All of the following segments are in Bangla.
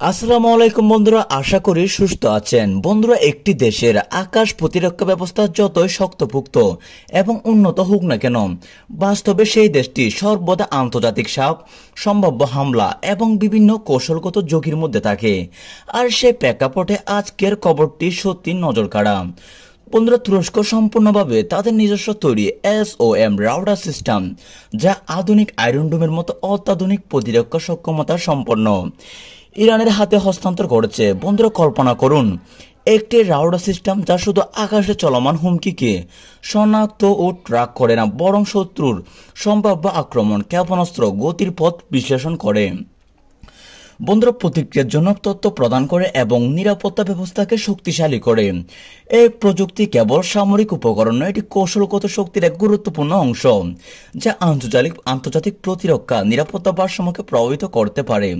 আসসালামু আলাইকুম বন্ধুরা, আশা করি সুস্থ আছেন। বন্ধুরা, একটি দেশের আকাশ প্রতিরক্ষা ব্যবস্থা যতই শক্তপোক্ত এবং উন্নত হোক না কেন, বাস্তবে সেই দেশটি সর্বদা আন্তর্জাতিক চাপ, সম্ভাব্য হামলা এবং বিভিন্ন কৌশলগত ঝুঁকির মধ্যে থাকে। আর সেই প্রেক্ষাপটে আজকের খবরটি সত্যি নজর কাড়া। বন্ধুরা, তুরস্ক সম্পূর্ণভাবে তাদের নিজস্ব তৈরি SOM রাউটার সিস্টেম, যা আধুনিক আয়রন ডোমের মতো অত্যাধুনিক প্রতিরক্ষা সক্ষমতা সম্পন্ন, ইরানের হাতে হস্তান্তর করেছে। বন্ধুরা, কল্পনা করুন একটি রাউটার সিস্টেম যা শুধু আকাশে চলমান হুমকিকে শনাক্ত ও ট্র্যাক করে না, বরং শত্রুর সম্ভাব্য আক্রমণ, ক্ষেপণাস্ত্র গতির পথ বিশ্লেষণ করে। বন্ধুরা, প্রতিক্রিয়াজনক তথ্য প্রদান করে এবং নিরাপত্তা ব্যবস্থাকে শক্তিশালী করে। এই প্রযুক্তি কেবল সামরিক উপকরণ নয়, এটি কৌশলগত শক্তির এক গুরুত্বপূর্ণ অংশ, যা আন্তর্জাতিক প্রতিরক্ষা নিরাপত্তা ভারসাম্যকে প্রভাবিত করতে পারে।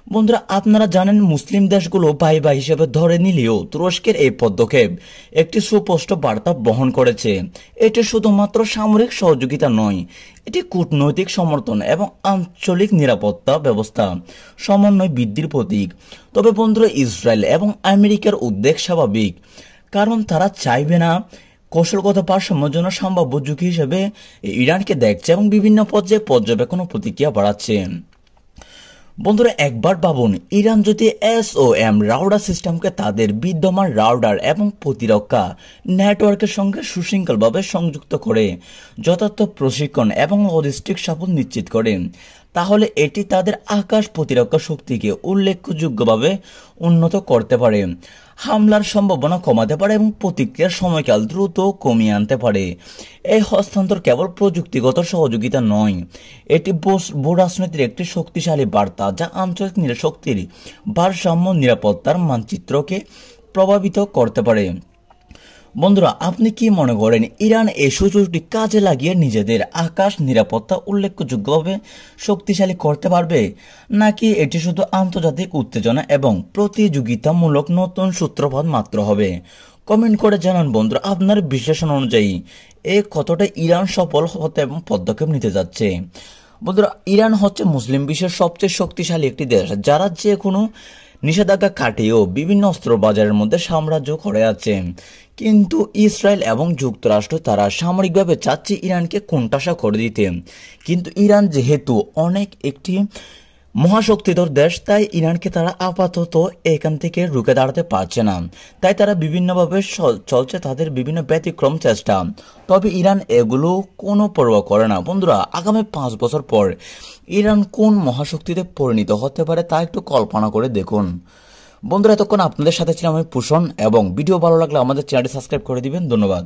বন্ধুরা, আপনারা জানেন মুসলিম দেশগুলো ভাই ভাই হিসেবে ধরে নিলেও তুরস্কের এই পদক্ষেপ একটি সুস্পষ্ট বার্তা বহন করেছে। এটি শুধুমাত্র সামরিক সহযোগিতা নয়, এটি কূটনৈতিক সমর্থন এবং আঞ্চলিক নিরাপত্তা ব্যবস্থা সমন্বয় বৃদ্ধির প্রতীক। তবে বন্ধুরা, ইসরায়েল এবং আমেরিকার উদ্বেগ স্বাভাবিক, কারণ তারা চাইবে না কৌশলগত ভারসাম্যের জন্য সম্ভাব্য ঝুঁকি হিসেবে ইরানকে দেখছে এবং বিভিন্ন পর্যায়ে পর্যবেক্ষণ ও প্রতিক্রিয়া বাড়াচ্ছে। বন্ধুরা, একবার ভাবুন, ইরান যদি SOM রাউটার সিস্টেমকে তাদের বিদ্যমান রাউটার এবং প্রতিরক্ষা নেটওয়ার্কের সঙ্গে সুশৃঙ্খলভাবে সংযুক্ত করে যথার্থ প্রশিক্ষণ এবং লজিস্টিক সাপোর্ট নিশ্চিত করে, তাহলে এটি তাদের আকাশ প্রতিরক্ষা শক্তিকে উল্লেখযোগ্যভাবে উন্নত করতে পারে, হামলার সম্ভাবনা কমাতে পারে এবং প্রতিক্রিয়ার সময়কাল দ্রুত কমিয়ে আনতে পারে। এই হস্তান্তর কেবল প্রযুক্তিগত সহযোগিতা নয়, এটি ভূরাজনীতির একটি শক্তিশালী বার্তা, যা আঞ্চলিক শক্তির ভারসাম্য নিরাপত্তার মানচিত্রকে প্রভাবিত করতে পারে। বন্ধুরা, আপনি কি মনে করেন ইরান এই সুযোগটি কাজে লাগিয়ে নিজেদের আকাশ নিরাপত্তা উল্লেখযোগ্যভাবে শক্তিশালী করতে পারবে, নাকি এটি শুধু আন্তর্জাতিক উত্তেজনা এবং প্রতিযোগিতামূলক নতুন সূত্রপাত মাত্র হবে? কমেন্ট করে জানান বন্ধুরা আপনার বিশ্লেষণ অনুযায়ী কতটা ইরান সফল হতে এবং পদক্ষেপ নিতে যাচ্ছে। বন্ধুরা, ইরান হচ্ছে মুসলিম বিশ্বের সবচেয়ে শক্তিশালী একটি দেশ, যারা যে কোনো নিষেধাজ্ঞা কাটিয়েও বিভিন্ন অস্ত্র বাজারের মধ্যে সাম্রাজ্য করে আছে। কিন্তু ইসরায়েল এবং যুক্তরাষ্ট্র তারা সামরিকভাবে চাচ্ছে ইরানকে কোণঠাসা করে দিতে। কিন্তু ইরান যেহেতু একটি মহাশক্তিধর দেশ, তাই ইরানকে তারা আপাতত এখান থেকে রুখে দাঁড়াতে পারছে না। তাই তারা বিভিন্নভাবে চলছে তাদের বিভিন্ন ব্যতিক্রম চেষ্টা। তবে ইরান এগুলো কোনো পরোয়া করে না। বন্ধুরা, আগামী 5 বছর পর ইরান কোন মহাশক্তিতে পরিণত হতে পারে তা একটু কল্পনা করে দেখুন। বন্ধুরা, এতক্ষণ আপনাদের সাথে ছিলাম আমি পুষণ, এবং ভিডিও ভালো লাগলে আমাদের চ্যানেলটি সাবস্ক্রাইব করে দিবেন। ধন্যবাদ।